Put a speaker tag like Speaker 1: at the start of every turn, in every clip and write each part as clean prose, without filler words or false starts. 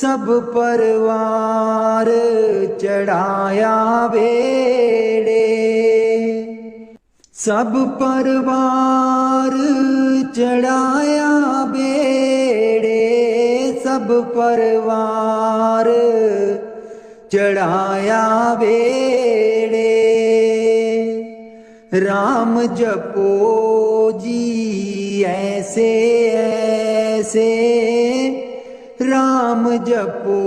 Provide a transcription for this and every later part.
Speaker 1: सब परवार चढ़ाया बेड़े। सब परवार चढ़ाया बेड़े, सब परवार चढ़ाया बेड़े। राम जपो जी ऐसे ऐसे, राम जपो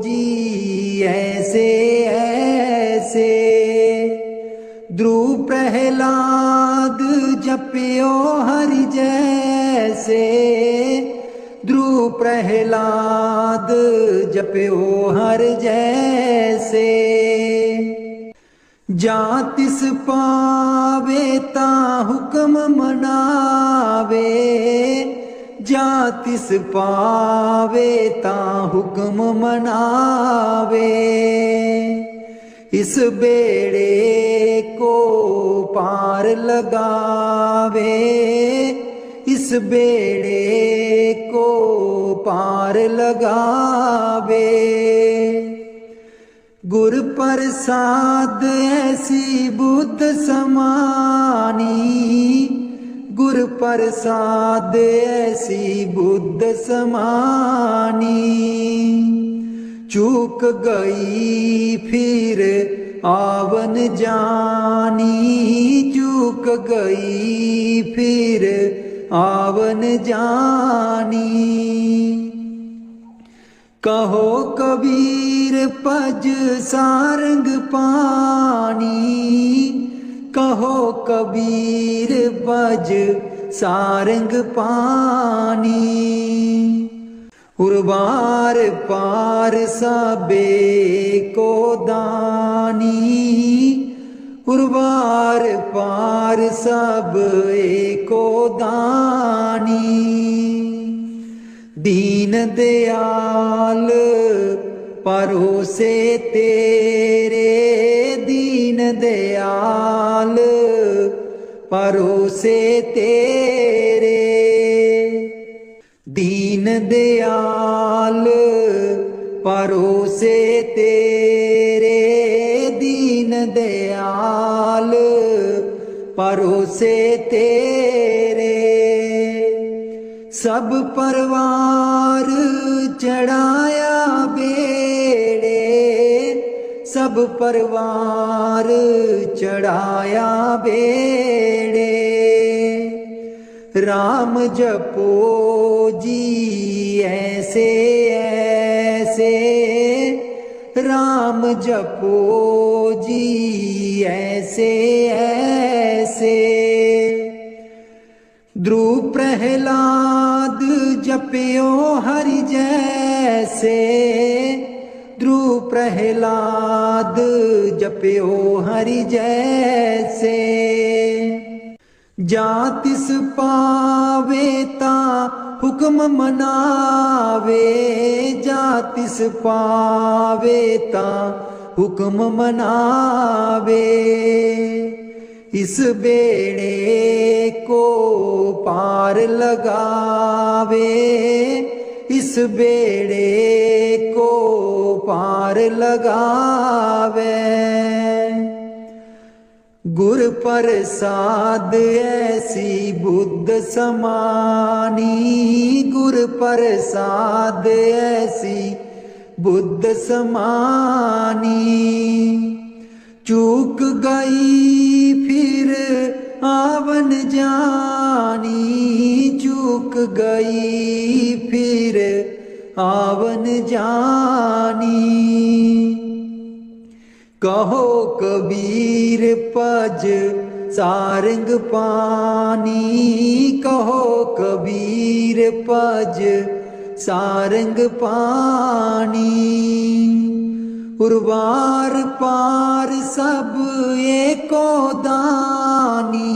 Speaker 1: जी ऐसे ऐसे। ध्रुव प्रहलाद जपियो हरि जैसे, ध्रुव प्रहलाद जपियो हर जैसे। जा तिस पावे ता हुक्म मनावे, जा तिस पावे ता हुक्म मनावे। इस बेड़े को पार लगावे, इस बेड़े को पार लगावे। गुर प्रसाद ऐसी बुद्ध समानी, गुर प्रसाद ऐसी बुद्ध समानी। चूक गई फिर आवन जानी, चूक गई फिर आवन जानी। कहो कबीर पज सारंग पानी, कहो कबीर पज सारंग पानी। उर्वार पार सबे को दानी, उर्वार पार सब एको दानी। दीन दयाल परोसे तेरे, दीन दयाल परोसे तेरे। दीन दयाल परोसे तेरे, दीन दयाल परोसे तेरे। सब परवार चढ़ाया बेड़े, सब परवार चढ़ाया बेड़े। राम जपो जी ऐसे ऐसे, राम जपो जी ऐसे ऐसे। ध्रुव प्रहलाद जपियो हरि जैसे, ध्रुव प्रहलाद जपियो हरि जैसे। जा तिस पावे ता हुक्म मनावे, जा तिस पावे ता हुक्म मनावे। इस बेड़े को पार लगावे, इस बेड़े को पार लगावे। गुर प्रसाद ऐसी बुद्ध समानी, गुर प्रसाद ऐसी बुद्ध समानी। चूक गई फिर आवन जानी, चूक गई फिर आवन जानी। कहो कबीर पज सारंग पानी, कहो कबीर पज सारंग पानी। उर्वार पार सब एको दानी,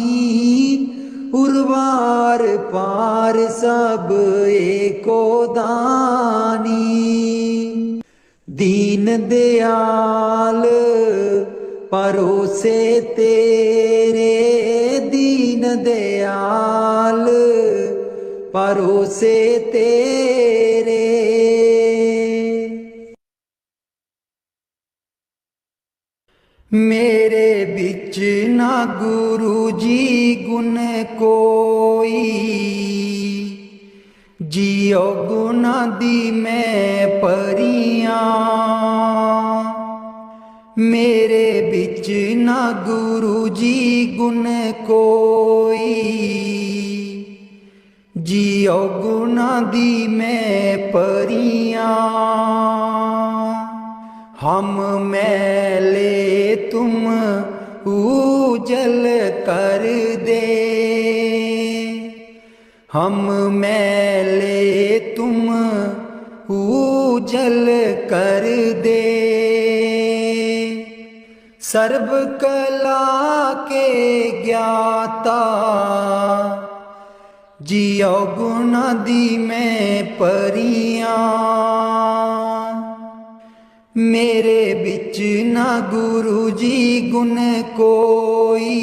Speaker 1: उर्वार पार सब एको दानी। दीन दयाल परोसे तेरे, दीन दयाल परोसे तेरे। मेरे बिच ना गुरु जी गुण कोई, जियो गुना दी मैं परियां। मेरे बिच ना गुरु जी गुण कोई, जियो गुना दी मैं परियां। हम मैले तुम उजल कर दे, हम मैले तुम उजल कर दे। सर्व कला के ज्ञाता, जियो गुना दी मैं परियां। मेरे बिच ना गुरु जी गुण कोई,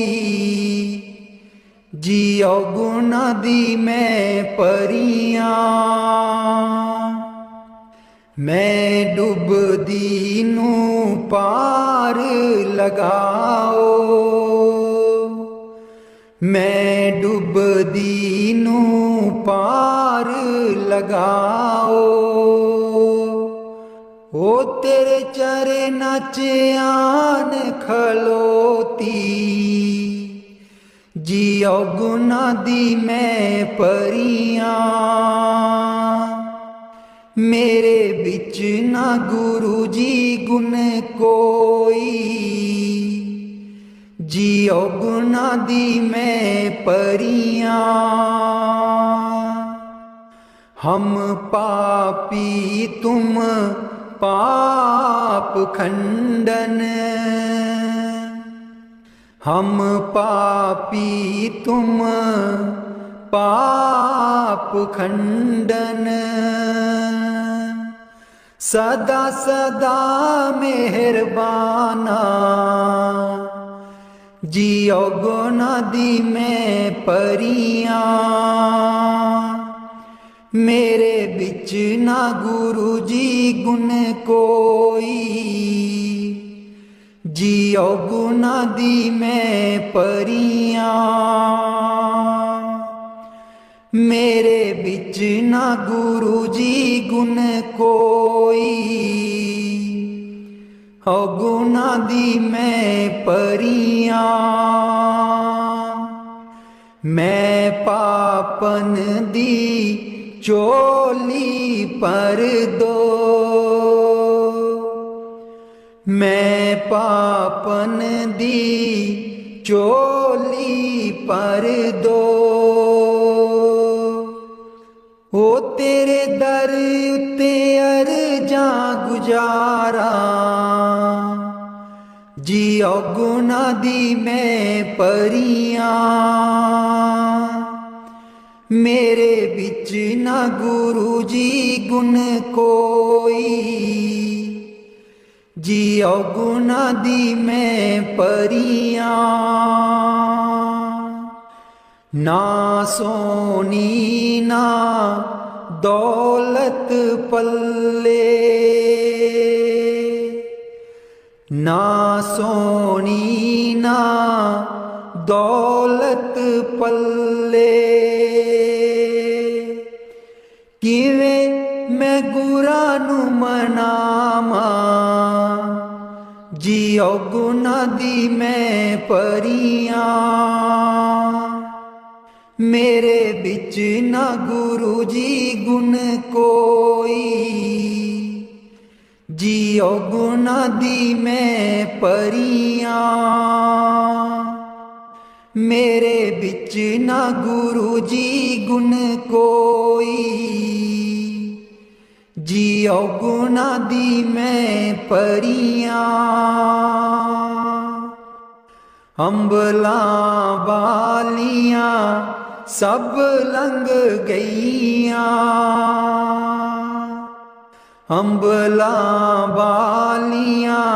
Speaker 1: जियो गुना दी मैं परियां। मैं डुबदी नू पार लगाओ, मैं डुबदी नू पार लगाओ। ओ तेरे चरना च आन खलोती, जियो गुना दी मैं परियां। मेरे बिच ना गुरु जी गुण कोई, जियो गुना दी मैं परियां। हम पापी तुम पाप खंडन, हम पापी तुम पाप खंडन। सदा सदा मेहरबाना, जियो गुना दी मैं परियां। मेरे बिच ना गुरु जी गुण कोई, जियो गुना दी मैं परियां। मेरे बिच ना गुरु जी गुण कोई, हो गुना दी मैं परियां। मैं पापन दी चोली पर दो, मैं पापन दी चोली पर दो। ओ तेरे दर उत्ते अर्जां गुजारा, जियो गुना दी मैं परियां। मेरे बिच ना गुरु जी गुण कोई, जियो गुना दी मैं परियां। ना सोनी ना दौलत पल्ले, ना सोनी ना दौलत पल्ले। किवें मैं गुरा नू मनावा, जियो गुना दी मैं परियां। मेरे बिच ना गुरु जी गुण कोई, जियो गुना दी मैं परियां। मेरे बिच ना गुरु जी गुण कोई, जियो गुना दी मैं परियां। अंबलां वालियां सब लंघ गईयां, अंबलां वालियां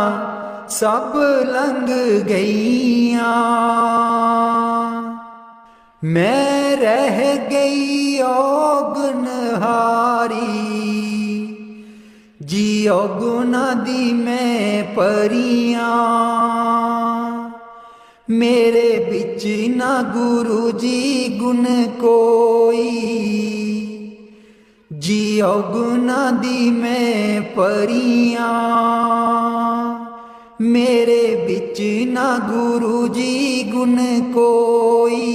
Speaker 1: सब लंघ गईयां। मैं रह गई औगनहारी, जियो गुना दी मैं परियां। मेरे बिच ना गुरु जी गुण कोई, जियो गुना दी मैं परियां। मेरे बिच ना गुरु जी गुण कोई,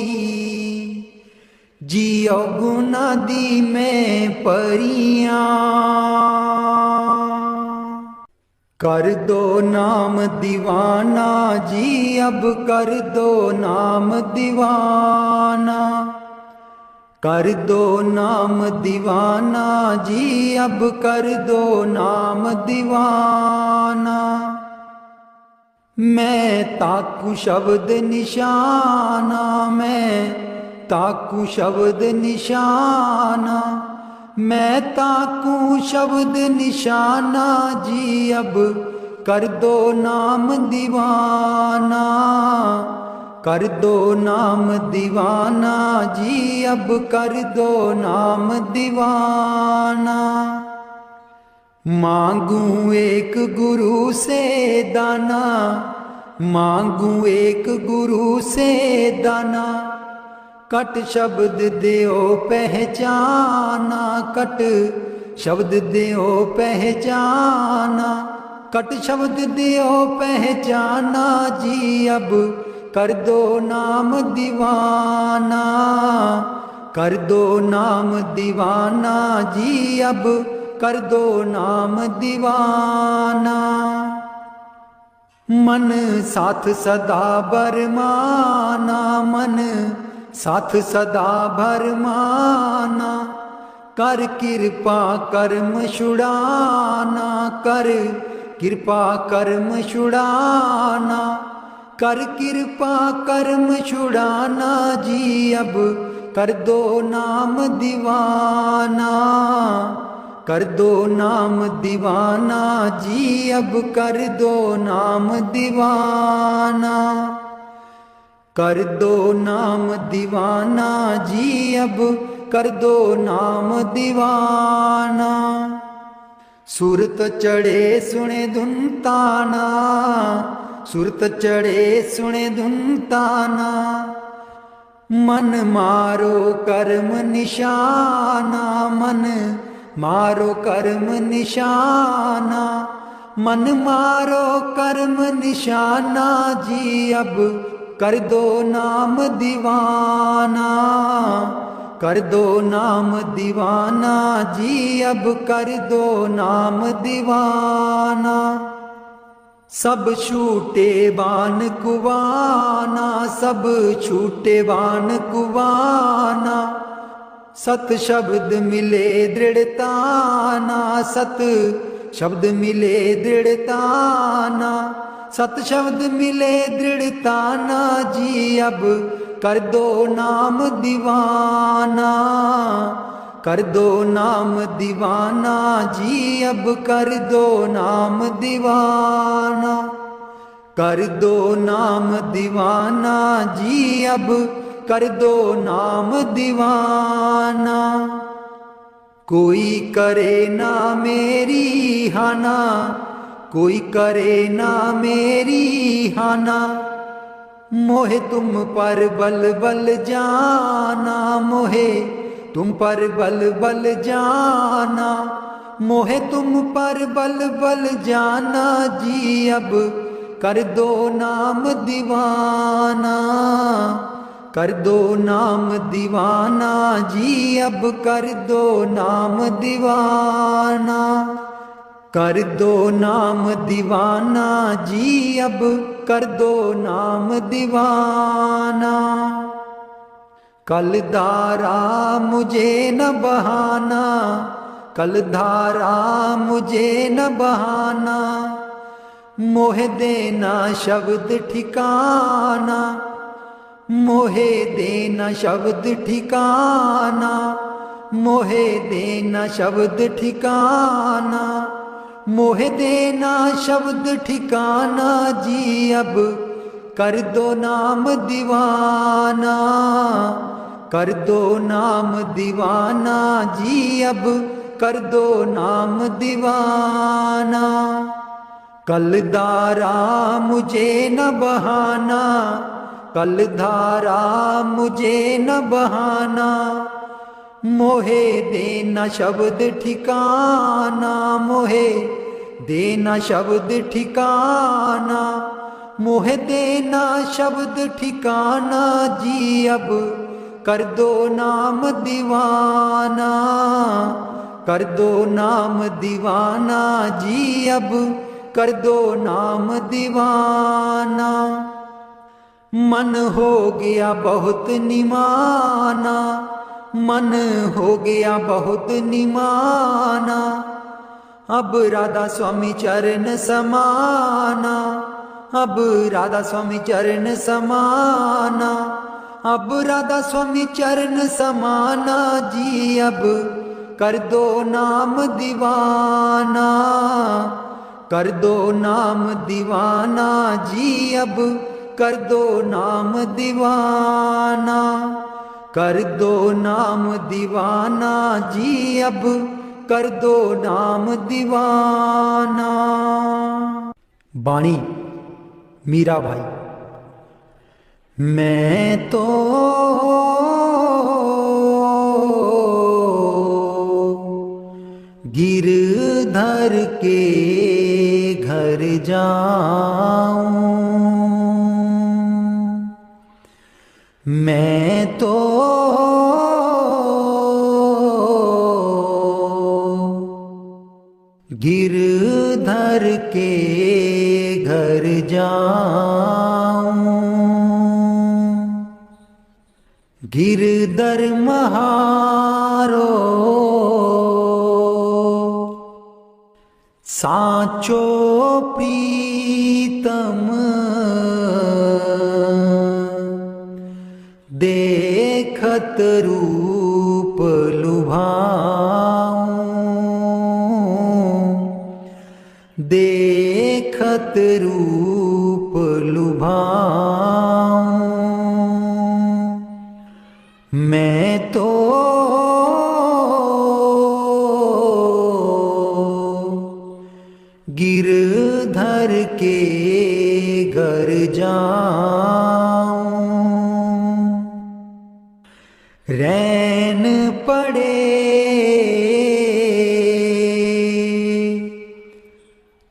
Speaker 1: जियो गुना दी मैं परियां। कर दो नाम दीवाना जी अब कर दो नाम दीवाना, कर दो नाम दीवाना जी अब कर दो नाम दीवाना। मैं ताकू शब्द निशाना, मैं ताकू शब्द निशाना, मैं ताकू शब्द निशाना जी अब कर दो नाम दीवाना, कर दो नाम दीवाना जी अब कर दो नाम दीवाना। मांगू एक गुरु से दाना, मांगू एक गुरु से दाना, कट शब्द देओ पहचाना, कट शब्द देओ पहचाना, कट शब्द देओ पहचाना जी अब कर दो नाम दीवाना, कर दो नाम दीवाना जी अब कर दो नाम दीवाना। मन साथ सदा बरमाना, मन साथ सदा भरमाना, कर कृपा कर्म छुड़ाना, कर कृपा कर्म छुड़ाना, कर कृपा कर्म छुड़ाना जी अब कर दो नाम दीवाना, कर दो नाम दीवाना जी अब कर दो नाम दीवाना, कर दो नाम दीवाना जी अब कर दो नाम दीवाना। सुरत चढ़े सुने धुन ताना, सुरत चढ़े सुने धुन ताना, मन मारो कर्म निशाना, मन मारो कर्म निशाना, मन मारो कर्म निशाना जी अब कर दो नाम दीवाना, कर दो नाम दीवाना जी अब कर दो नाम दीवाना। सब छूटे बान कुवाना, सब छूटे बान कुवाना, सत शब्द मिले दृढ़ताना, सत शब्द मिले दृढ़ताना, सत शब्द मिले दृढ़ताना जी अब कर दो नाम दीवाना, कर दो नाम दीवाना जी अब कर दो नाम दीवाना, कर दो नाम दीवाना जी अब कर दो नाम दीवाना। कोई करे ना मेरी हाना, कोई करे ना मेरी हाना, मोहे तुम पर बल बल जाना, मोहे तुम पर बल बल जाना, मोहे तुम पर बल बल जाना जी अब कर दो नाम दीवाना, कर दो नाम दीवाना जी अब कर दो नाम दीवाना, कर दो नाम दीवाना जी अब कर दो नाम दीवाना। कल धारा मुझे न बहाना, कल धारा मुझे न बहाना, मोहे देना शब्द ठिकाना, मोहे देना शब्द ठिकाना, मोहे देना शब्द ठिकाना, मोहे देना शब्द ठिकाना जी अब कर दो नाम दीवाना, कर दो नाम दीवाना जी अब कर दो नाम दीवाना। कल दारा मुझे न बहाना, कल धारा मुझे न बहाना, मोहे देना शब्द ठिकाना, मोहे देना शब्द ठिकाना, मोहे देना शब्द ठिकाना जी अब कर दो नाम दीवाना, कर दो नाम दीवाना जी अब कर दो नाम दीवाना। मन हो गया बहुत निमाना, मन हो गया बहुत निमाना, अब राधा स्वामी चरण समाना, अब राधा स्वामी चरण समाना, अब राधा स्वामी चरण समाना जी अब कर दो नाम दीवाना, कर दो नाम दीवाना जी अब कर दो नाम दीवाना, कर दो नाम दीवाना जी अब कर दो नाम दीवाना। बाणी मीरा भाई। मैं तो गिरधर के घर जाऊं, मैं तो गिरधर के घर जाऊं, गिरधर महारो साचो प्रीतम, देखत रूप लुभाऊं, देखत रूप लुभाऊं, मैं तो गिरधर के घर जाऊं, रैन पड़े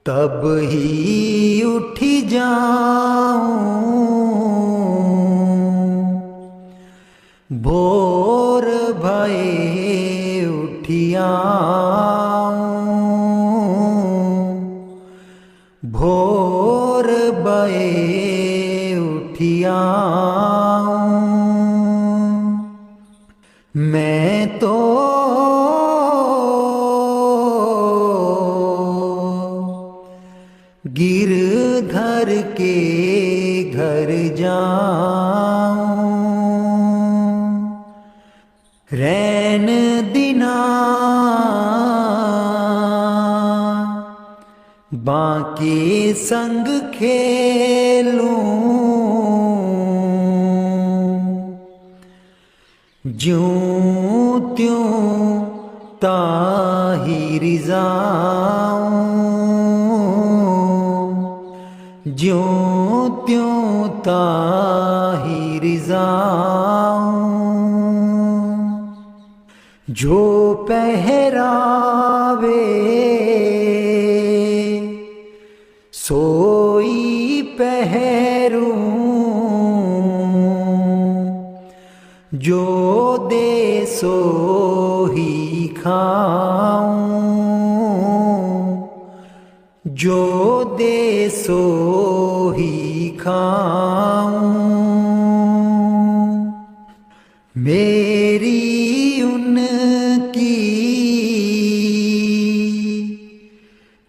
Speaker 1: तब ही उठ जाऊं, भोर भये उठियाऊं, भोर भये उठियाऊं, मैं तो गिरधर के घर जाऊं, रैन दिना बाके संग खेलूं, ज्यों त्यों ताहिर जाऊं, ज्यों त्यों ताहिर जाऊं, जो पहरावे सोई पहरूं, जो दे सो ही खाऊं, जो दे सो ही खाऊं, मेरी उनकी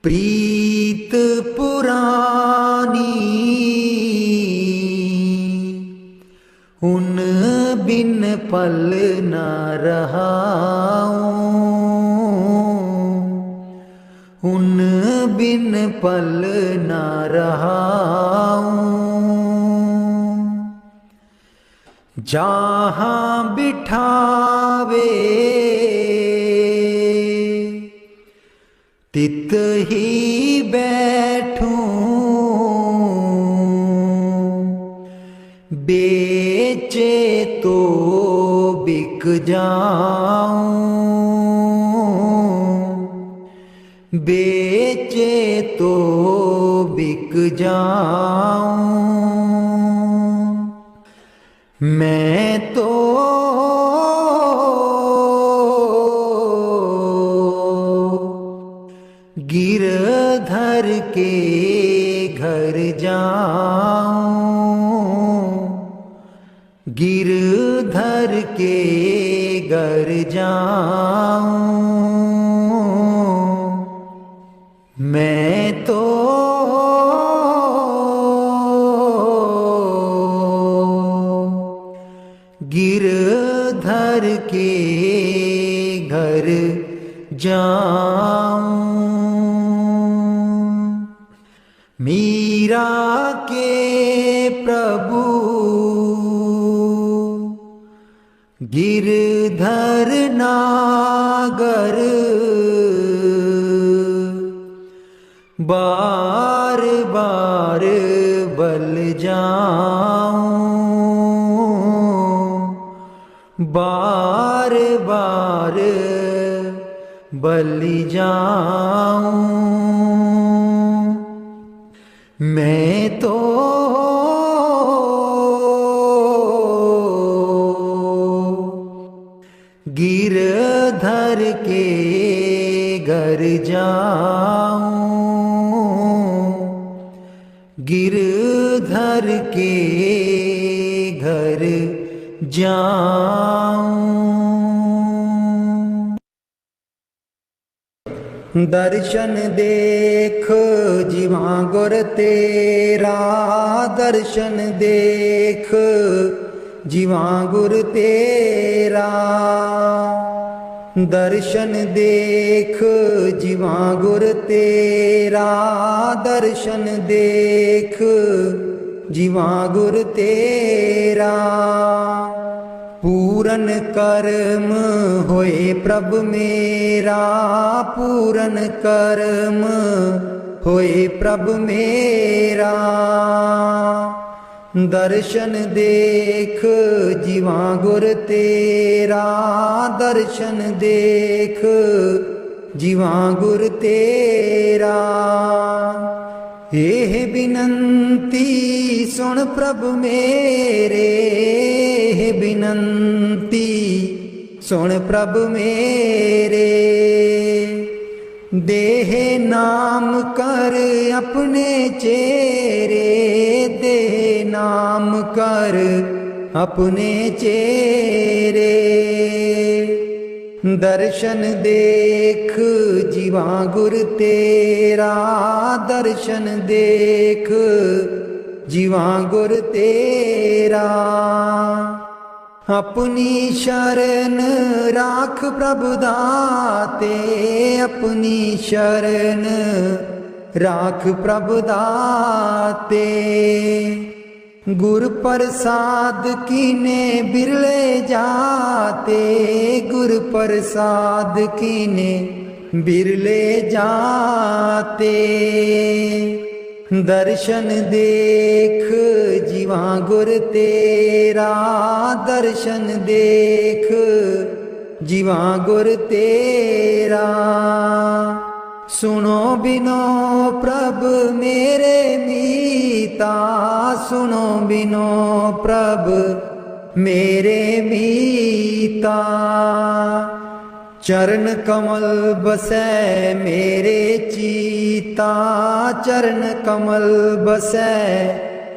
Speaker 1: प्रीत पुरानी, उन बिन पल न रहाऊं, उन बिन पल न रहाऊं, जहाँ बिठावे तित ही बैठूं, बेचे तो बिक जाऊं, बेचे तो बिक जाऊं। मैं तो गिरधर के घर जाऊं, गिरधर के घर जाऊं। मैं तो गिरधर के घर जाऊं। मीरा के प्रभु गिरधर नागर, बार बार बल जाऊं, बार बार बल जाऊं। मैं तो गिरधर के घर जाऊं, गिरधर के घर जाऊं। दर्शन देख जीवा गुर तेरा, दर्शन देख जीवा गुर तेरा, दर्शन देख जीवा गुर तेरा, दर्शन देख जीवा गुर तेरा। पूरन कर्म होए प्रभ मेरा, पूरन कर्म होए प्रभ मेरा। दर्शन देख जीवा गुर तेरा, दर्शन देख जीवा गुर तेरा। एह बिनंती सुन प्रभ मेरे, बिनंती सुन प्रभ मेरे। देह नाम कर अपने चेरे, देह नाम कर अपने चेरे। दर्शन देख जीवा गुर तेरा, दर्शन देख जीवा गुर तेरा। अपनी शरण राख प्रभु दाते, अपनी शरण राख प्रभु दाते। गुर प्रसाद कीने बिरले जाते, गुर प्रसाद कीने बिरले जाते। दर्शन देख जीवा गुर तेरा, दर्शन देख जीवा गुर तेरा। सुनो बिनो प्रभ मेरे मीता, सुनो बिनो प्रभ मेरे मीता। चरण कमल बसै मेरे चीता, चरण कमल बसै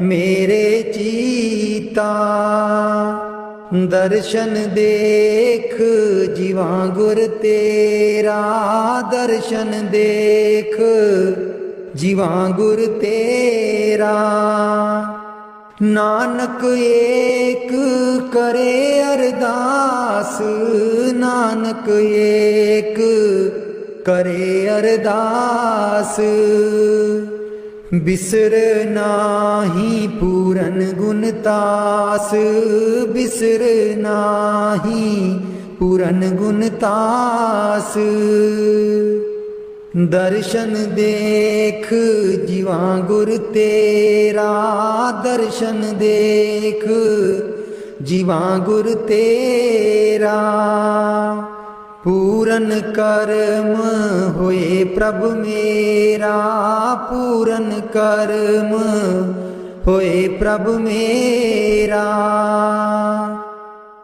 Speaker 1: मेरे चीता। दर्शन देख जीवा गुर तेरा, दर्शन देख जीवा गुर तेरा। नानक एक करे अरदास, नानक एक करे अरदास। बिसर नाही पूरन गुण तास, बिसर नाही पूरन गुण तास। दर्शन देख जीवा गुर तेरा, दर्शन देख जीवा गुर तेरा। पूरन कर्म होए प्रभ मेरा, पूरन कर्म होए प्रभ मेरा।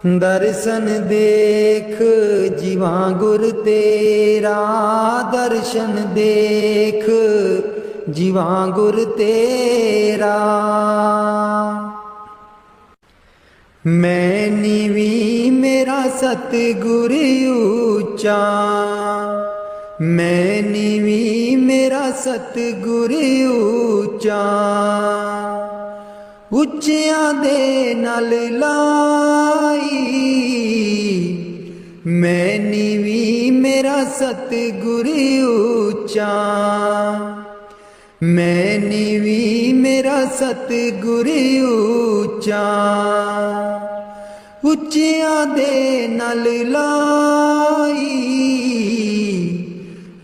Speaker 1: दर्शन देख जीवा गुर तेरा, दर्शन देख जीवा गुर तेरा। मैं नीवी मेरा सतगुर ऊंचा, मैं नीवी मेरा सतगुर ऊंचा। ਉੱਚਿਆਂ ਦੇ ਨਾਲ ਲਾਈ, ਮੈਂ ਨੀਵੀਂ ਮੇਰਾ ਸਤਿਗੁਰ ਉੱਚਾ, ਮੈਂ ਨੀਵੀਂ ਮੇਰਾ ਸਤਿਗੁਰ ਉੱਚਾ। ਉੱਚਿਆਂ ਦੇ ਨਾਲ ਲਾਈ,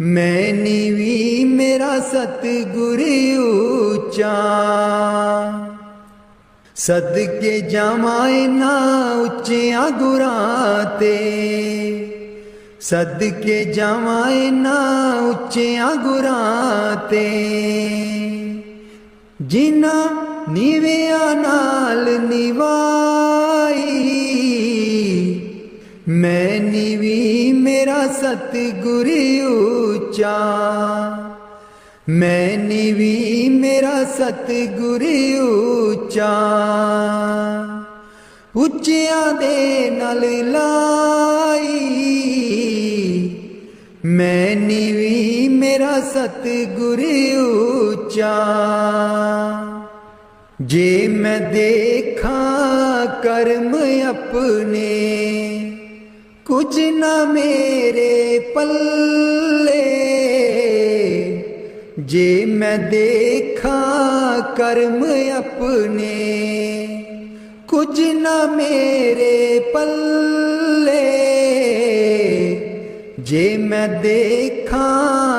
Speaker 1: ਮੈਂ ਨੀਵੀਂ ਮੇਰਾ ਸਤਿਗੁਰ ਉੱਚਾ। सदके जावां इन्हां उच्चियां गुरां ते, सदके जावां इन्हां उच्चियां गुरां ते। जिन्हां नीवियां नाल निवाई, मैं नीवी मेरा सतगुर ऊंचा, मैं नीवी मेरा सतगुर ऊंचा। ਉੱਚਿਆਂ ਦੇ ਨਾਲ ਲਾਈ, ਮੈਂ ਨੀਵੀਂ ਮੇਰਾ ਸਤਿਗੁਰ ਉੱਚਾ। ਜੇ ਮੈਂ ਦੇਖਾਂ ਕਰਮ ਆਪਣੇ, ਕੁਝ ਨਾ ਮੇਰੇ ਪੱਲੇ। जे मैं देखा कर्म अपने, कुछ न मेरे पल्ले। जे मैं देखा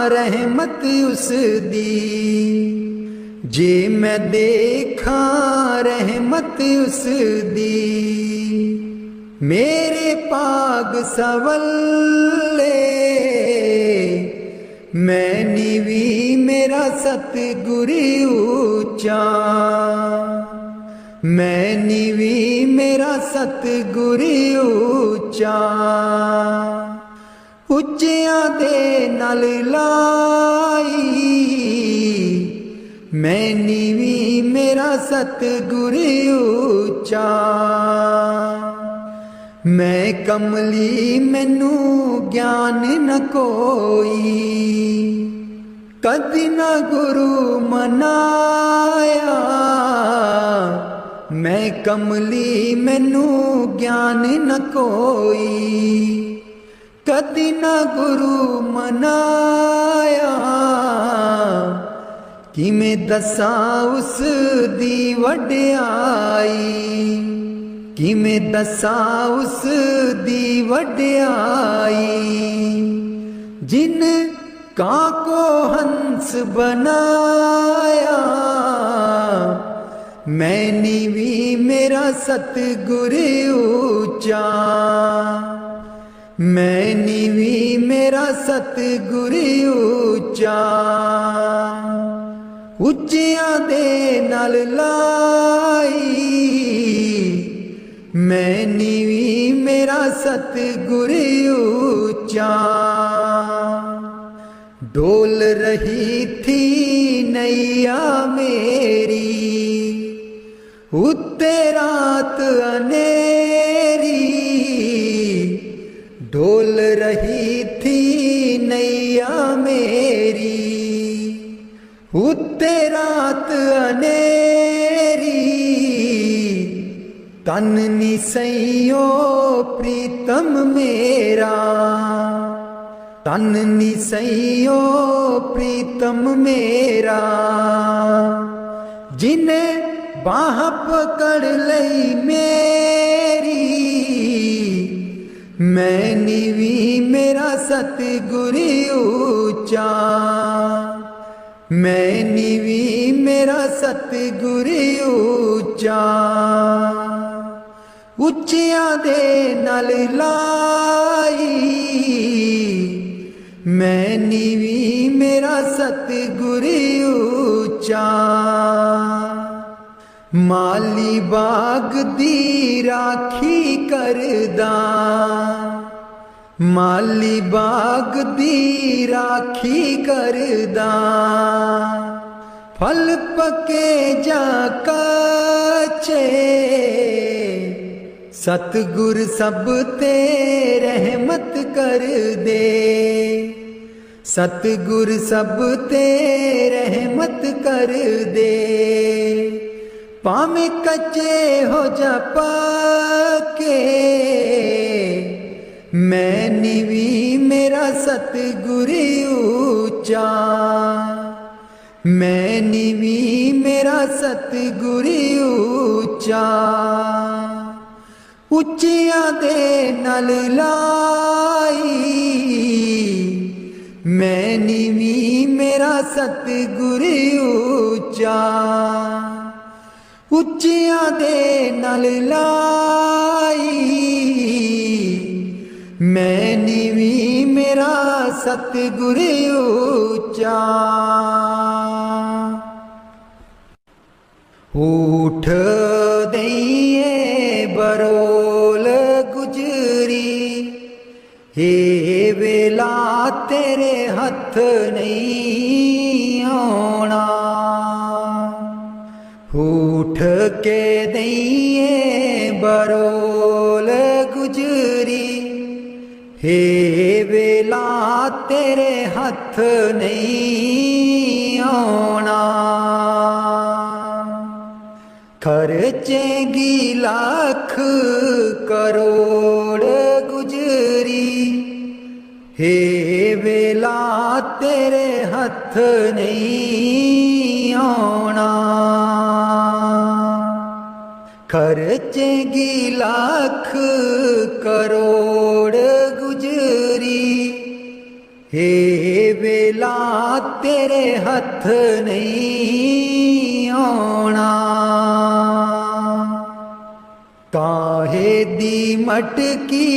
Speaker 1: रहमत उस दी, जे मैं देखा रहमत उस दी। मेरे पाग सवल्ले, मैं नीवी मेरा सतगुर ऊंचा, मैं नीवी मेरा सतगुर ऊंचा। ਉੱਚਿਆਂ ਦੇ ਨਾਲ ਲਾਈ, मैं नीवी मेरा सतगुर ऊंचा। मैं कमली मैनू ज्ञान न कोई, कदी न गुरु मनाया। मैं कमली मैनू ज्ञान न कोई, कदी न गुरु मनाया। किमें दसां उस दी वड्याई, किमें दसां उस दी वड्याई। जिन कां को हंस बनाया, मैं नीवी मेरा सतगुर ऊंचा। मैं नीवी मेरा सतगुर ऊंचा। ਉੱਚਿਆਂ ਦੇ ਨਾਲ ਲਾਈ, ਮੈਂ ਨੀਵੀਂ ਮੇਰਾ ਸਤਿਗੁਰ ਉੱਚਾ। ਡੋਲ ਰਹੀ ਥੀ ਨੈया ਮੇਰੀ, ਉੱਤੇ ਰਾਤ ਅਨੇਰੀ। ਡੋਲ ਰਹੀ ਥੀ ਨੈया ਮੇਰੀ, उत्ते रात अनेरी। तन नी सैयो प्रीतम मेरा, तन नी सैयो प्रीतम मेरा। जिन्हें बाह पकड़ लई मेरी, मैं नीवी मेरा सतगुर ऊंचा, मैं नीवी मेरा सतगुर ऊंचा। ਉੱਚਿਆਂ ਦੇ ਨਾਲ ਲਾਈ ਮੈਂ ਨੀਵੀਂ ਮੇਰਾ ਸਤਿਗੁਰ ਉੱਚਾ। ਮਾਲੀ ਬਾਗ ਦੀ ਰਾਖੀ ਕਰਦਾ, ਮਾਲੀ ਬਾਗ ਦੀ ਰਾਖੀ ਕਰਦਾ। ਫਲ ਪੱਕੇ ਜਾਂ ਕੱਚੇ सतगुर सब ते रहमत कर दे, सतगुर सब ते रहमत कर दे। भावें कच्चे हो जा पक्के मैं नीवी मेरा सतगुर ऊंचा, मैं नीवी मेरा सतगुर ऊंचा। ਉੱਚਿਆਂ ਦੇ ਨਾਲ ਲਾਈ ਮੈਂ ਨੀਵੀਂ ਮੇਰਾ ਸਤਿਗੁਰ ਉੱਚਾ। ਉੱਚਿਆਂ ਦੇ ਨਾਲ ਲਾਈ ਮੈਂ ਨੀਵੀਂ ਮੇਰਾ ਸਤਿਗੁਰ ਉੱਚਾ। ਊਠ ਦਈਏ बरोल गुजरी हे वेला तेरे हथ नहीं आना। उठ के दईए बरोल गुजरी हे वेला तेरे हथ नहीं आना। खर्चेगी लाख करोड़ गुजरी हे वेला तेरे हथ नहीं आना। खर्चेगी लाख करोड़ गुजरी हे वेला तेरे हथ नहीं आना। काहे दी मटकी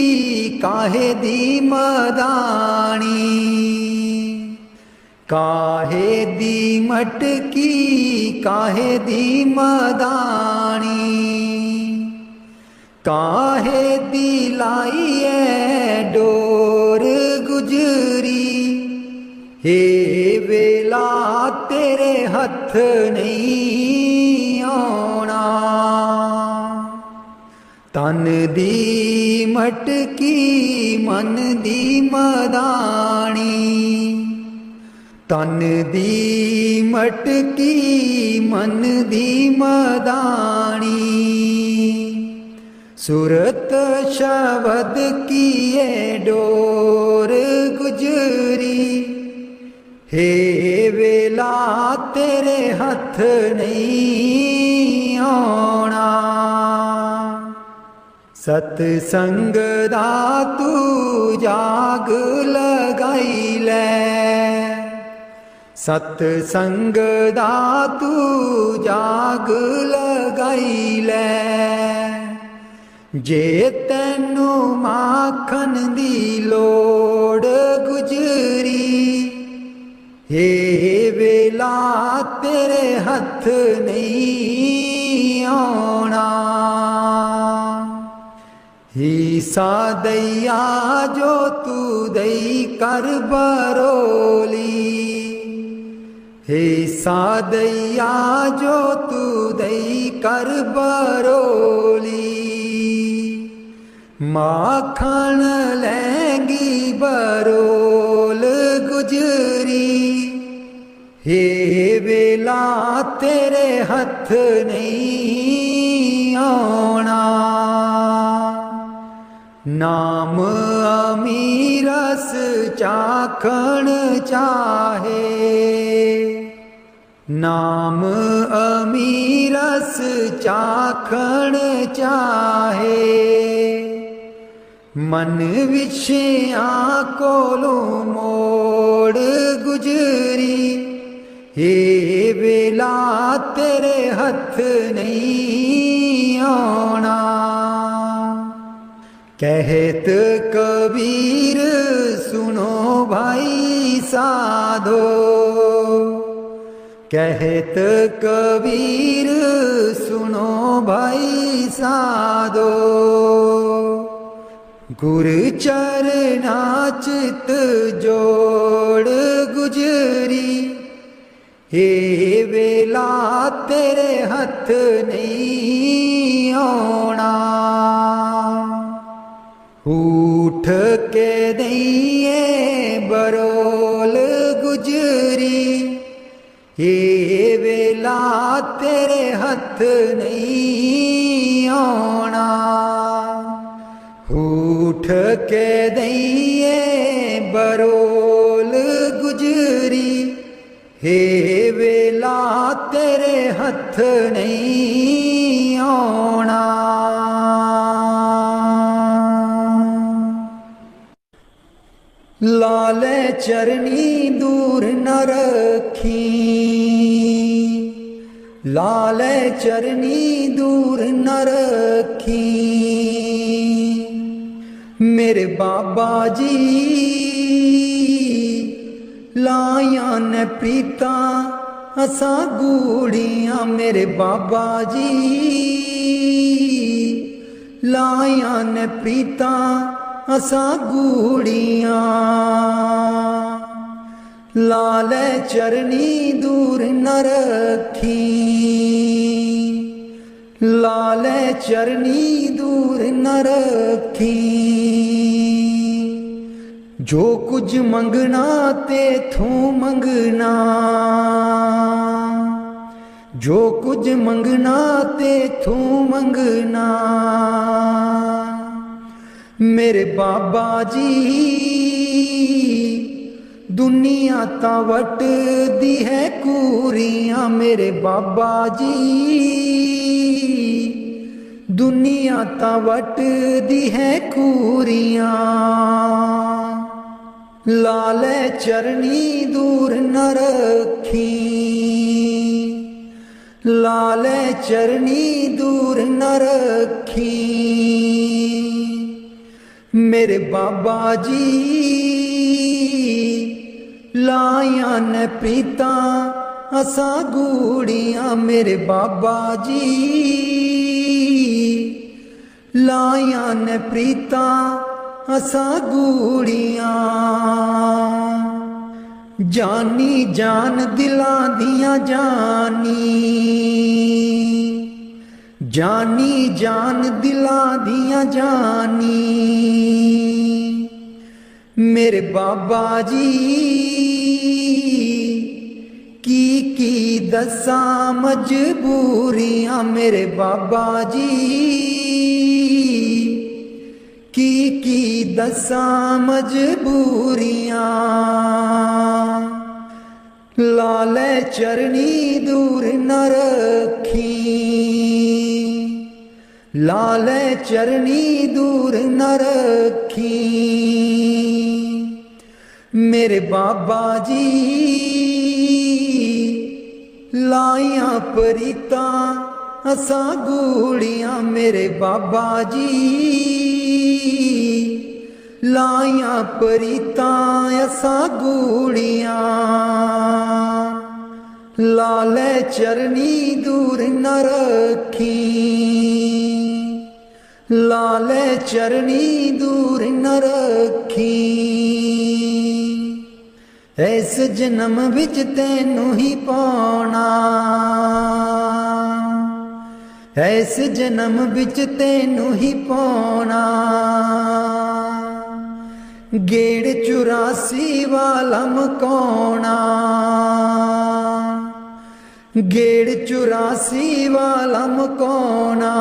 Speaker 1: काहे दी मदानी, काहे दी मटकी काहे दी मदानी। काहे दी लाई है डोर गुजरी हे वेला तेरे हथ नहीं आना। तन दी मटकी मन दी मदानी, तन दी मटकी मन दी मदानी। सूरत शब्द की ये डोर गुजरी हे वेला तेरे हथ नहीं आना। सतसंग दा तू जाग लगाई लै, सतसंग दा तू जाग लगाई लै। जे तैनू माखन दी लोड़ गुजरी हे वेला तेरे हथ नहीं आना। ईसा दैया जो तू दई कर बरोली, ईसा दैया जो तू दई कर बरोली। माखन लैंगी बरोल गुजरी हे वेला तेरे हथ नहीं आना। नाम अमीरस चाखण चाहे, नाम अमीरस चाखण चाहे। मन विछियां कोलों मोड़ गुजरी, ये वेला तेरे हथ नहीं आना। कहत कबीर सुनो भाई साधो, कहत कबीर सुनो भाई साधो। गुर चरना चित जोड़ गुजरी, हे वेला तेरे हथ नहीं आना। उठ के दइए बरोल गुजरी, ये वेला तेरे हथ नहीं आना। उठ के दइए बरोल गुजरी, हे वेला तेरे हथ नहीं आना। लाले चरनी दूर न रखी, लाले चरनी दूर न रखी। मेरे बाबा जी लाया न प्रीता असा गूड़ियां, मेरे बाबा जी लाया न प्रीता असा गूड़ियां। लाले चरनी दूर न रखी, लाले चरनी दूर न रखी। जो कुछ मंगना तेथों मंगना, जो कुछ मंगना तेथों मंगना। मेरे बाबा जी दुनिया तावट दी है कूरियां, मेरे बाबा जी दुनिया तावट दी है कूरियां। लाले चरनी दूर न रखी, लाले चरनी दूर न रखी। मेरे बाबा जी लाया न प्रीता असा गूड़ियां, मेरे बाबा जी लाया न प्रीता असा गूड़ियां। जानी जान दिलां दियां जानी, जानी जान दिलां दियां जानी। मेरे बाबा जी की दसा मजबूरियां, मेरे बाबा जी की दसा मजबूरियां। लाले चरनी दूर न रखी, लाले चरनी दूर न रखी। मेरे बाबा जी लाया प्रीता असा गूड़ियां, मेरे बाबा जी लाया प्रीता असा गूड़ियां। लाले चरनी दूर न रखी, लाले चरनी दूर न रखी। इस जन्म विच तैनू ही पाना, इस जन्म विच तैनू ही पाना। गेड़ 84 वाला मकाना, गेड़ 84 वाला मकाना।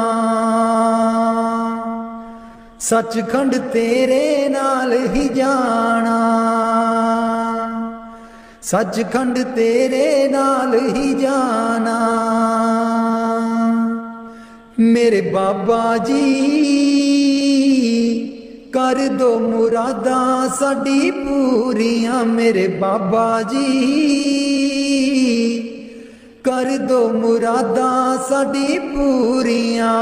Speaker 1: सचखंड तेरे नाल ही जाना, सचखंड तेरे नाल ही जाना। मेरे बाबा जी कर दो मुरादा साडी पूरियां मेरे बाबा जी, कर दो मुरादा साडी पूरियां।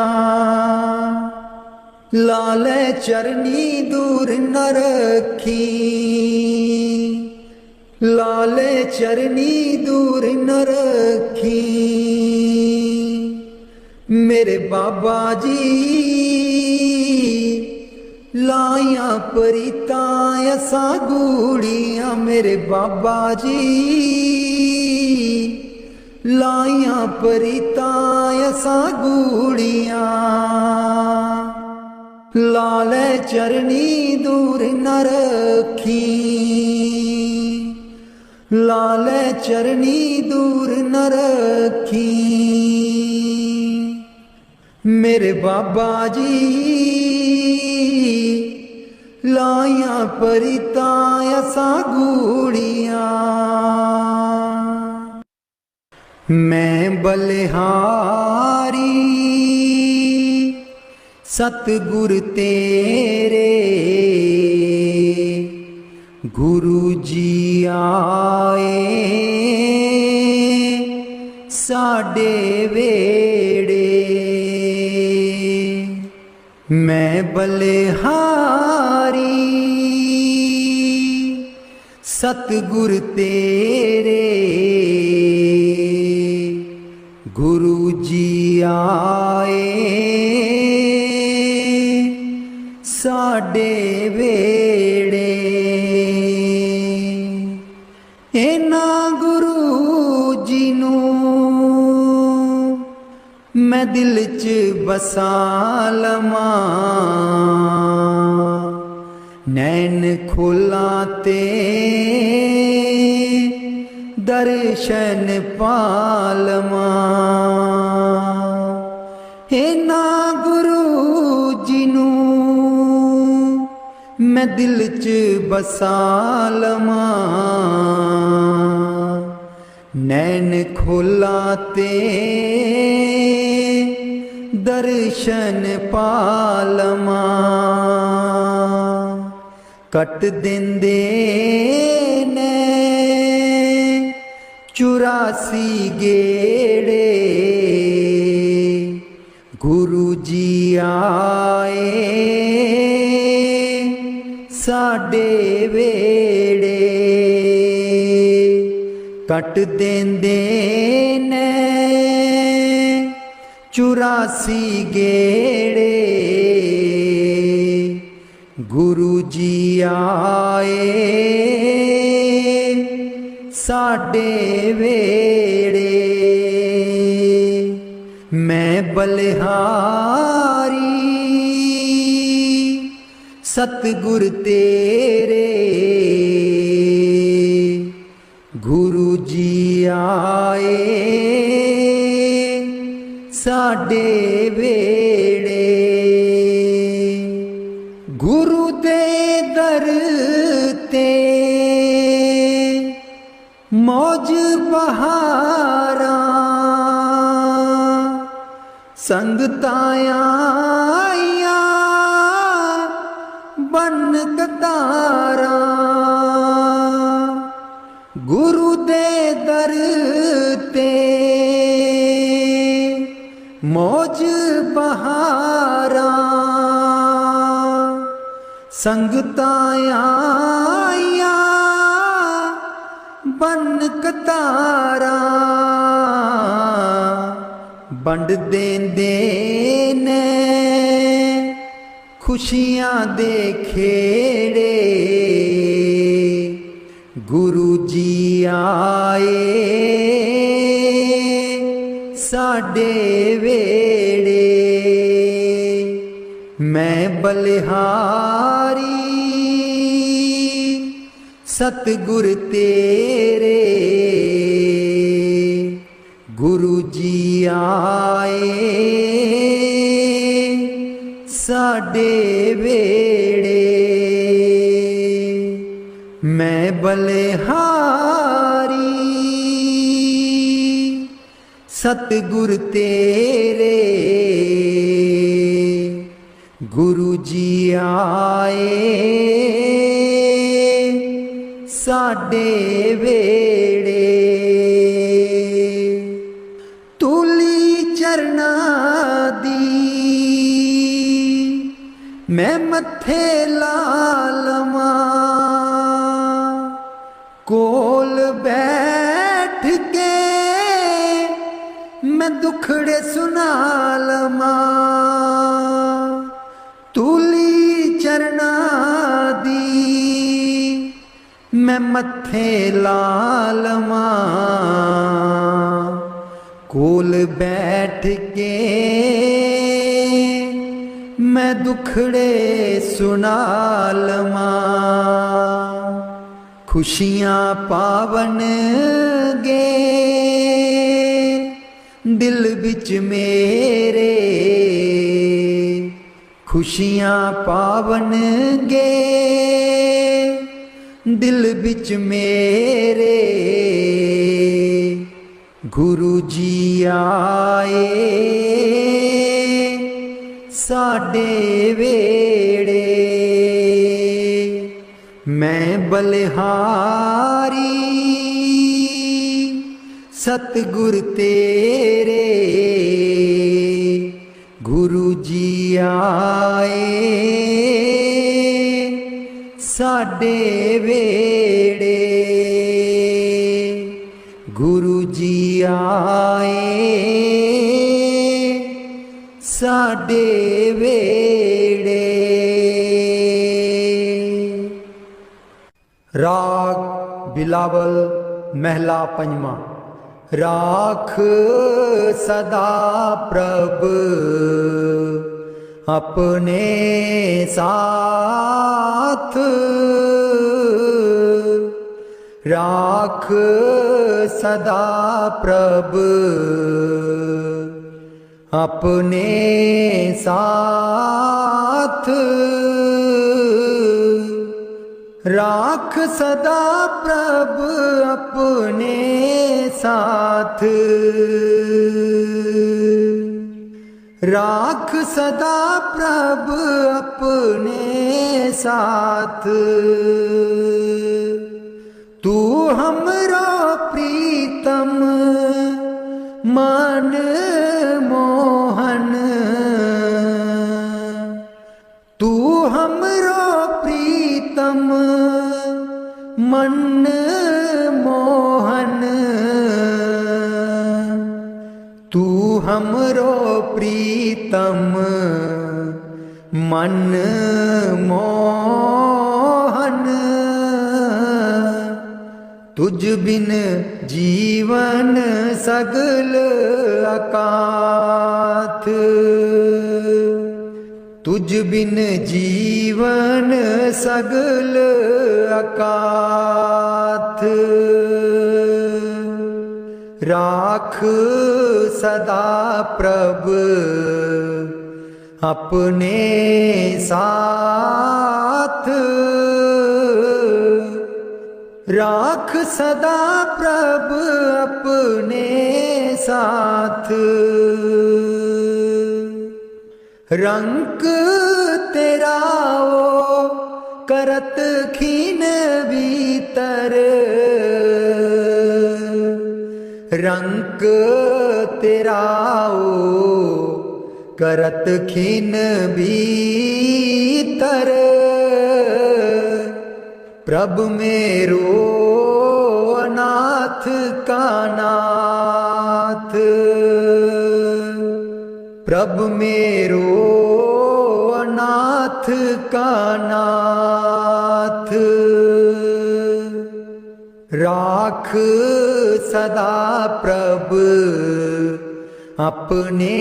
Speaker 1: लाले चरनी दूर न रखी, लाले चरनी दूर न रखी मेरे बाबा जी। लाया परीता असा गूड़ियां मेरे बाबा जी, लाया परीता असा गूड़ियां। लाले चरनी दूर न रखी, लाले चरनी दूर न रखी मेरे बाबा जी। लाया परीता असा गूड़ियां। मैं बलिहारी सतगुर तेरे, गुरु जी आए साडे वेड़े। मैं बलिहारी सतगुर तेरे, गुरु जी आए साडे वेड़े। इना गुरु जी नूं मैं दिल च बसा लवां, नैन खोला ते दर्शन पालवा। इना गुरु जी नूं मैं दिल च बसा लवां, नैन खोला ते दर्शन पालवा। कट देंदे ने 84 गेड़े, गुरु जी आए साडे वेड़े। कट देंदे ने 84 गेड़े, गुरु जी आए साडे वेड़े। मैं बलिहारी सतगुर तेरे, गुरु जी आए साडे वेड़े। गुरु दे दर ते मौज बहारा, संगतां आईयां बन कतारा। गुरु दे दर ते मौज बहारा, संगतां आईयां बन कतारा। बंड देंदे ने खुशियां दे खेड़े, गुरु जी आए साडे वेड़े। मैं बलिहारी सतगुर तेरे, गुरु जी आए साडे वेड़े। मैं बलिहारी सतगुर तेरे, गुरु जी आए साडे वेड़े, तूली चरना दी मैं मथे ला लवां, कोल बैठ के मैं दुखड़े सुना लवां। तूली चरना दी मैं मथे ला लवां, कोल बैठ के मैं दुखड़े सुना लवां। खुशियां पावन गे दिल बिच मेरे, खुशियां पावन गे दिल बिच मेरे, गुरु जी आए साडे वेड़े। मैं बलिहारी सतगुर तेरे, गुरु जी आए साडे वेड़े, गुरु जी आए साडे वेड़े। राग बिलावल महला पंजवा। राख सदा प्रभ अपने साथ, राख सदा प्रभ अपने साथ, राख सदा प्रभ अपने साथ, राख सदा प्रभ अपने साथ। तू हमरो प्रीतम मन मोहन, तू हमरो प्रीतम मन मोहन, तू हमरो प्रीतम मन मोहन। तुझ बिन जीवन सगल अकाथ, तुझ बिन जीवन सगल अकाथ। राख सदा प्रभ अपने साथ, राख सदा प्रभ अपने साथ। रंग तेरा ओ करत खीन भीतर, रंग तेरा ओ करत खीन भीतर। प्रभ मेरो अनाथ का नाथ, प्रभ मेरो अनाथ का नाथ। राख सदा प्रभ अपने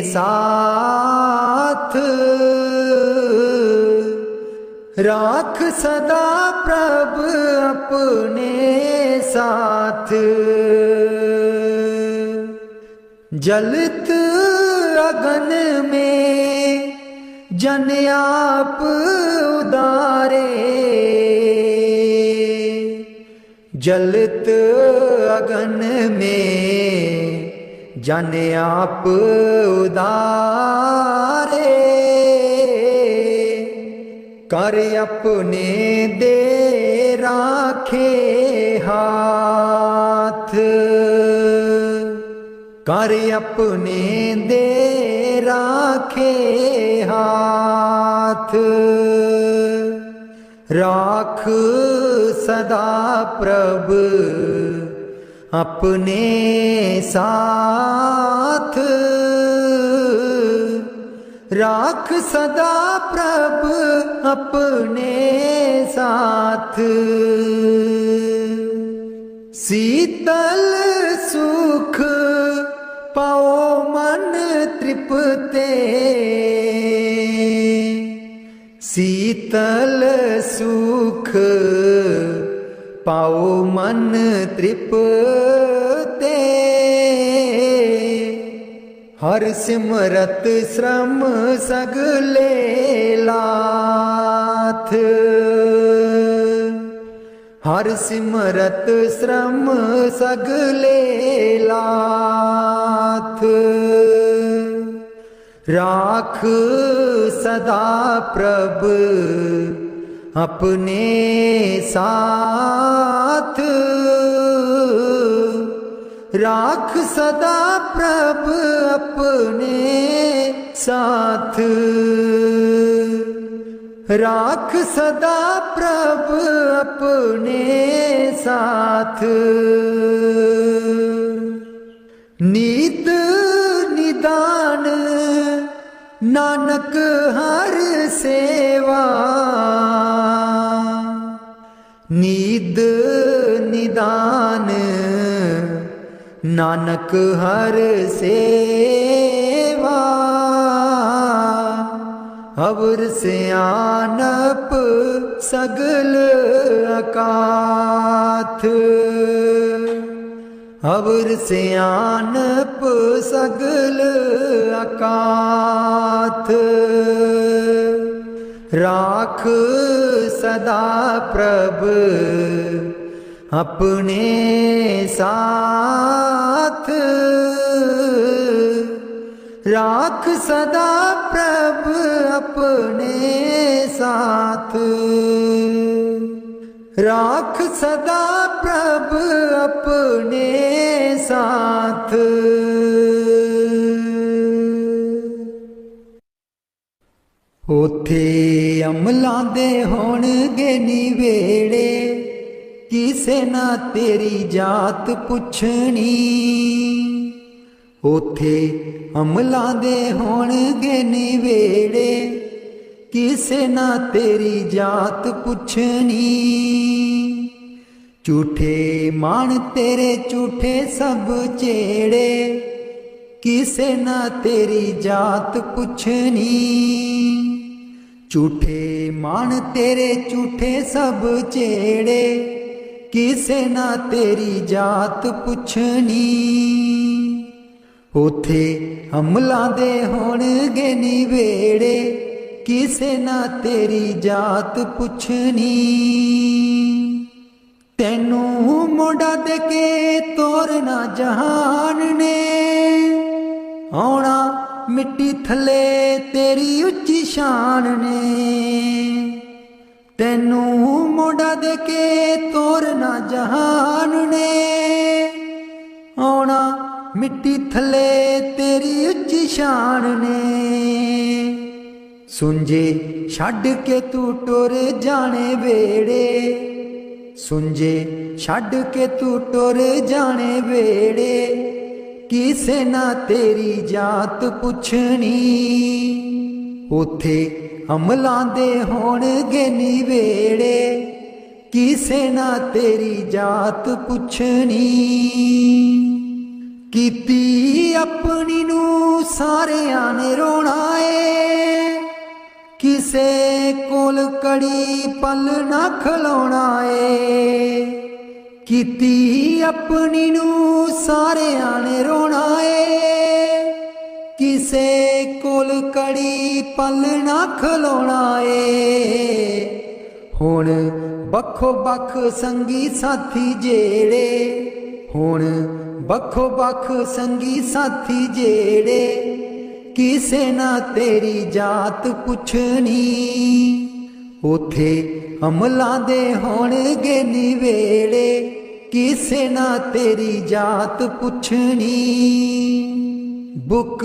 Speaker 1: साथ, राख सदा प्रभ अपने साथ। जलत अगन में जन आप उदारे, जलत अगन में जन आप उदारे। कर अपने दे राखे हाथ, कर अपने दे राखे हाथ, राख सदा प्रभ अपने साथ, राख सदा प्रभ अपने साथ। शीतल सुख पाओ मन तृप्ते, शीतल सुख पाओ मन तृप्ते, हर सिमरत श्रम सगले लाथ, हर सिमरत श्रम सगले लाथ, राख सदा प्रभ अपने साथ, राख सदा प्रभ अपने साथ, राख सदा प्रभ अपने साथ। नीत निदान नानक हर सेवा, नीद निदान नानक हर सेवा, अवर सियानप सगल अकाथ, अवर सियानप सगल अकाथ, राख सदा प्रभ अपने साथ, राख सदा प्रभ अपने साथ, राख सदा प्रभ अपने साथ। उथे अमलां दे होणगे निवेड़े, किसे ना तेरी जात पुछनी, उथे अमलां दे होणगे निवेड़े, किसे ना तेरी जात पुछनी, झूठे मान तेरे झूठे सब चेड़े, किसे ना तेरी जात पुछनी, झूठे मान तेरे झूठे सब चेड़े, किसे ना तेरी जात पुछनी, उथे अमलां दे होणगे निवेड़े, किसे ना तेरी जात पुछनी, तैनू मोड़ा दे के तोरना जहान ने, आउणा मिट्टी थले तेरी उच्ची शान ने, तैनू मोड़ा दे के तोरना जहान ने, आउणा मिट्टी थले तेरी उच्ची शान ने, सुंजे छड्ड के तू टुर जाने वेड़े, सुंजे छड्ड के तू टुर जाने वेड़े, किसे ना तेरी जात पुछनी, उथे अमलां दे होणगे निवेड़े, किसे ना तेरी जात पुछनी, कीती अपनी नू सारियां ने रोना ए, किसे कोल कड़ी पल ना खलोना ए, कीती अपनी नू सारियां ने रोना ए, किसे कोल कड़ी पल ना खलोना ए, हुण बखो बख संगी साथी जेड़े, हुण बखो बख संगी साथी जेड़े, किसे ना तेरी जात पुछनी, उथे अमलां दे होणगे निवेड़े, किसे ना तेरी जात पुछनी। बुक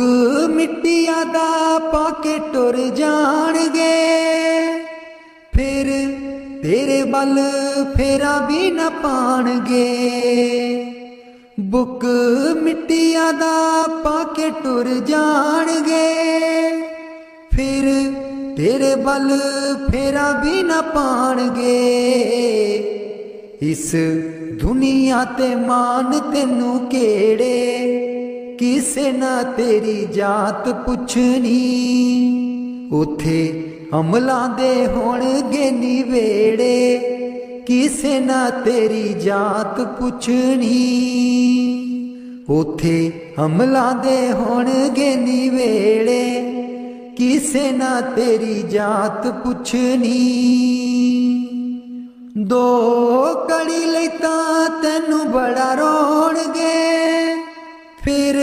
Speaker 1: मिट्टिया दा पाके टुर जाणगे, फिर तेरे बल फेरा भी न पाणगे। बुक मिट्टिया दा पाके टुर जाणगे, फिर तेरे बल फेरा भी न पाणगे। इस दुनिया ते मान तेनू केड़े, किसे ना तेरी जात पुछनी। उथे अमलां दे होणगे निवेड़े, किसे ना तेरी जात पुछनी। उथे अमलां दे होणगे निवेड़े, किसे ना तेरी जात पुछनी। दो कड़ी लई तां तैनू बड़ा रोणगे, फिर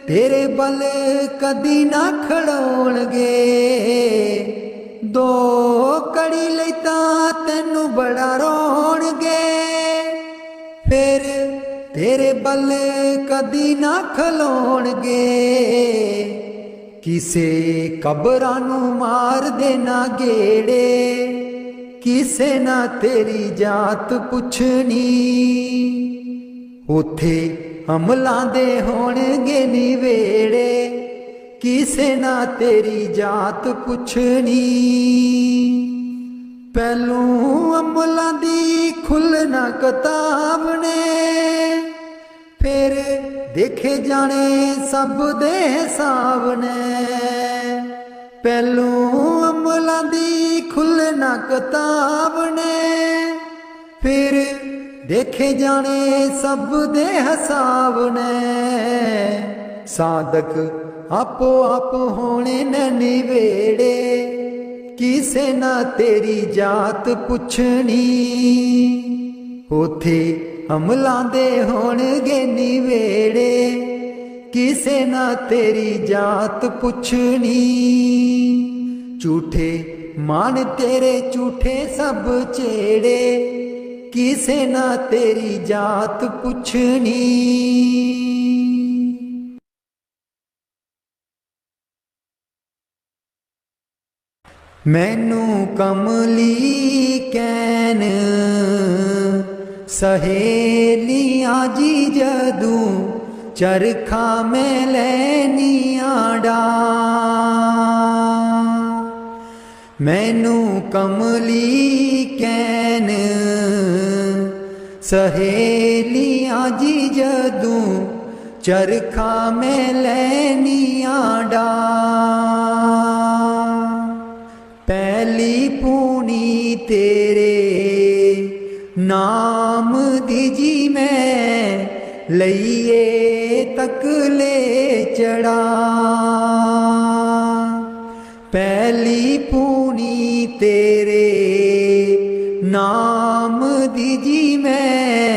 Speaker 1: तेरे बल कदी ना खड़ोणगे। दो कड़ी लई तां तैनू बड़ा रोणगे, फिर तेरे बल कदी ना खलोणगे। किसे कबरां नू मार देना गेड़े, किसे ना तेरी जात पुछनी। उथे अमलां दे होणगे निवेड़े, किसे ना तेरी जात पुछनी। पहलू अमलां दी खुलना किताब ने, फिर देखे जाने सब दे हिसाब ने। पहलू अमलां दी खुलना किताब ने, फिर देखे जाने सब दे हिसाब ने। साधक आपो आप होने न निवेड़े, किसे ना तेरी जात पुछनी। उथे अमलां दे होणगे निवेड़े, किसे ना तेरी जात पुछनी। झूठे मान तेरे झूठे सब चेड़े, किसे ना तेरी जात पुछनी। मैनू कमली कैन सहेलियां जी जदूं, चरखा में लैनियां डा। मैनू कमली कैन सहेलियां जी जदूं, चरखा में लैनियां डा। पहली पूनी तेरे नाम दी जी मैं, लइए तक ले चढ़ा। पहली पूनी तेरे नाम दी जी मैं,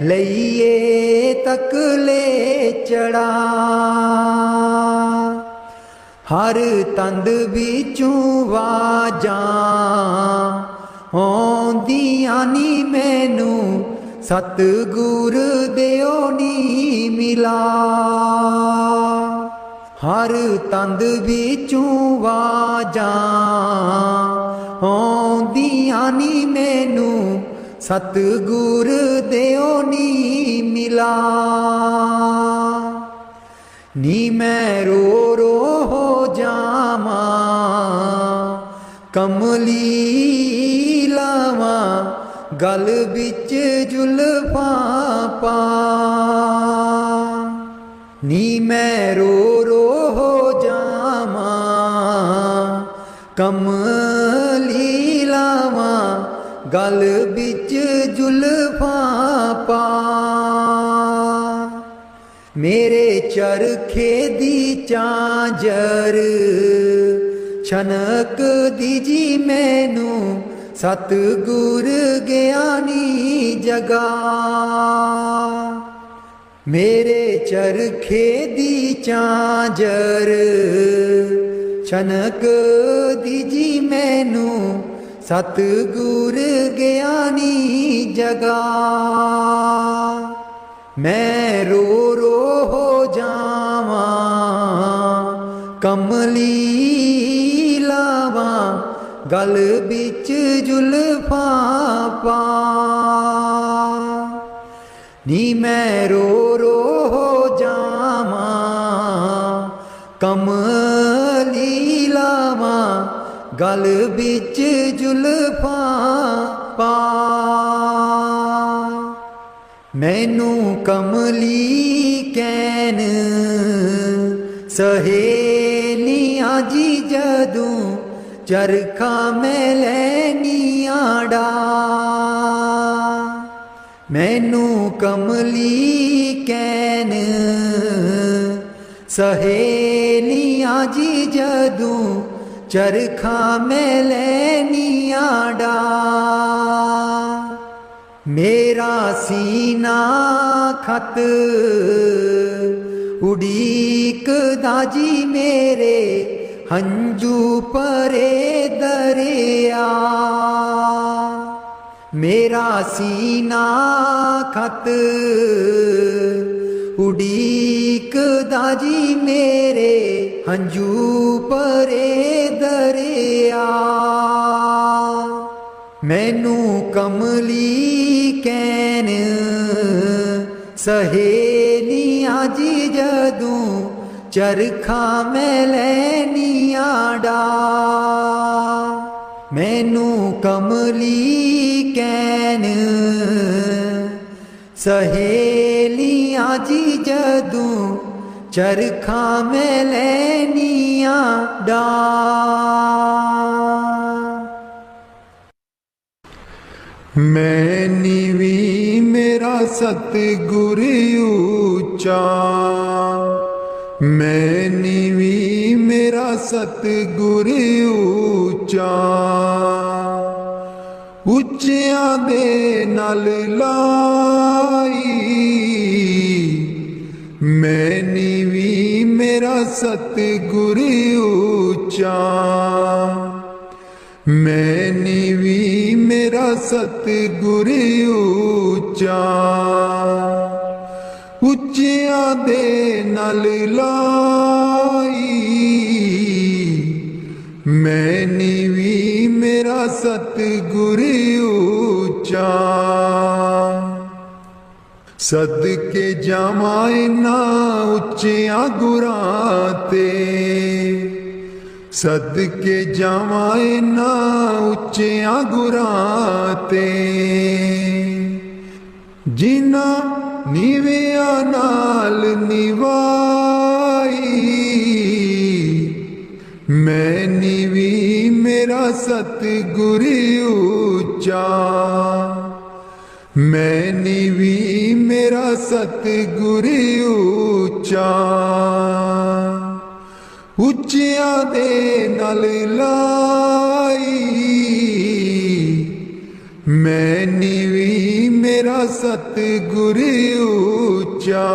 Speaker 1: लइए तक ले चढ़ा। हर तंद बिचों वाजां आउंदियां नी मैनू, सतगुर देओ नी मिला। हर तंद बिचों वाजां आउंदियां नी मैनू, सतगुर देओ नी मिला। नी मैं रो रो हो जावा, कमली लावा गल बिच जुल्फां पा। नी मैं रो रो हो जावा, कमली लावा गल बिच जुल्फां पा। मेरे चरखे दी चांजर छनक दीजी मैनू, सतगुर ज्ञानी जगा। मेरे चरखे दी चांजर छनक दीजी मैनू, सतगुर ज्ञानी जगा। मैं रो रो हो जावा कमली लावा गल बिच जुल्फा पा। नी मैं रो रो हो जावा कमली लावा गल बिच जुल्फा पा। मैनू कमली कैन सहेलियां जी जदूं चरखा मैं लैनियां डा। मैनू कमली कैन सहेलियां जी जदूं चरखा मैं लैनियां डा। मेरा सीना खत उड़ीकदा जी मेरे हंजू परे दरिया। मेरा सीना खत उड़ीकदा जी मेरे हंजू परे दरिया। मैनू कमली कैन सहेलियां जी जदूं चरखा मैं लैनियां डा। मैनू कमली कैन सहेलियां जी जदूं चरखा मैं लैनियां डा।
Speaker 2: मैं नीवी मेरा सतगुर ऊंचा। मैं नीवी मेरा सतगुर ऊंचा। उच्चियां दे नाल लाई। मैं नीवी मेरा सतगुर ऊंचा। मैं नीवी मेरा सतगुर ऊंचा। उच्चियां दे नाल लाई। मैं नीवी मेरा सतगुर ऊंचा। सदके जावां इन्हां उच्चियां गुरां ते। सदके जावां इन्हां उच्चियां गुरां ते। जिन्हां नीवियां नाल निवाई। मैं नीवी मेरा सतगुर ऊंचा। मैं नीवी मेरा सतगुर ऊंचा। उच्चियां दे नाल लाई। मैं नीवी मेरा सतगुर ऊंचा।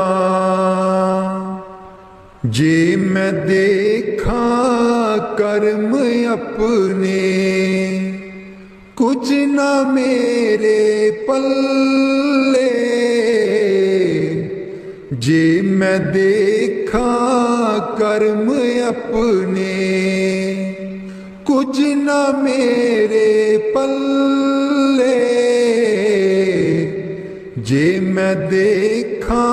Speaker 2: जे मैं देखा कर्म अपने कुछ ना मेरे पल्ले। जे मैं देखा कर्म अपने कुछ ना मेरे पल्ले। जे मैं देखा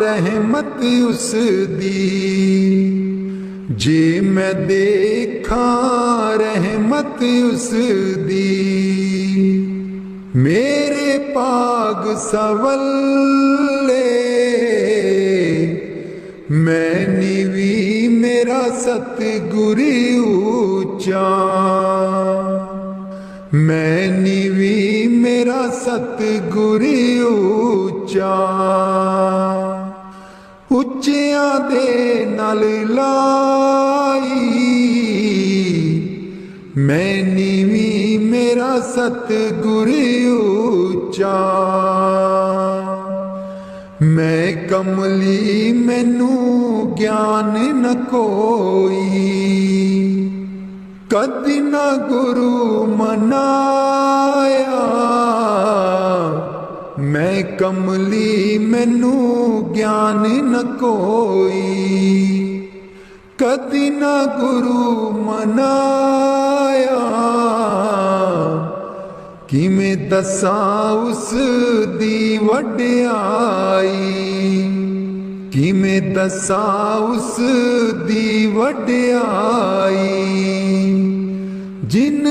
Speaker 2: रहमत उस दी। जे मैं देखा रहमत उस दी। मेरे पाग सवल्ले। मैं नीवी मेरा सतगुर ऊंचा। मैं नीवी मेरा सतगुर ऊंचा। उच्चियां दे नाल लाई। मैं नीवी मेरा सतगुर ऊंचा। मैं कमली मैनू ज्ञान न कोई। ਕਦੀ ਨਾ ਗੁਰੂ ਮਨਾਇਆ ਮੈਂ ਕਮਲੀ ਮੈਨੂੰ ਗਿਆਨ ਨ ਕੋਈ ਕਦੀ ਨਾ ਗੁਰੂ ਮਨਾਇਆ ਕਿਵੇਂ ਦੱਸਾਂ ਉਸ ਦੀ ਵਡਿਆਈ ਕਿਵੇਂ ਦੱਸਾਂ ਉਸ ਦੀ ਵਡਿਆਈ ਜਿਨ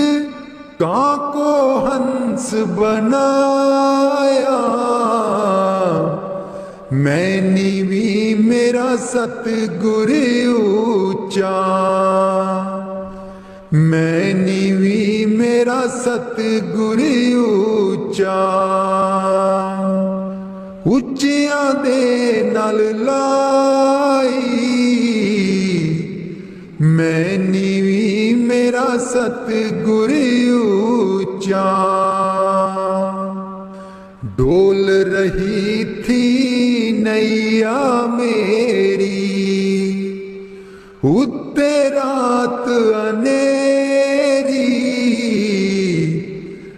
Speaker 2: ਕਾਂ ਕੋ ਹੰਸ ਬਣਾਇਆ ਮੈਂ ਨੀਵੀਂ ਮੇਰਾ ਸਤਿਗੁਰ ਉੱਚਾ ਮੈਂ ਨੀਵੀਂ ਮੇਰਾ ਸਤਿਗੁਰ ਉੱਚਾ ਉੱਚਿਆਂ ਦੇ ਨਾਲ ਲਾਈ ਮੈਂ ਨੀਵੀਂ ਮੇਰਾ ਸਤਿਗੁਰ ਉੱਚਾ ਡੋਲ ਰਹੀ ਥੀ ਨੈया ਮੇਰੀ ਉੱਤੇ ਰਾਤ ਅਨੇ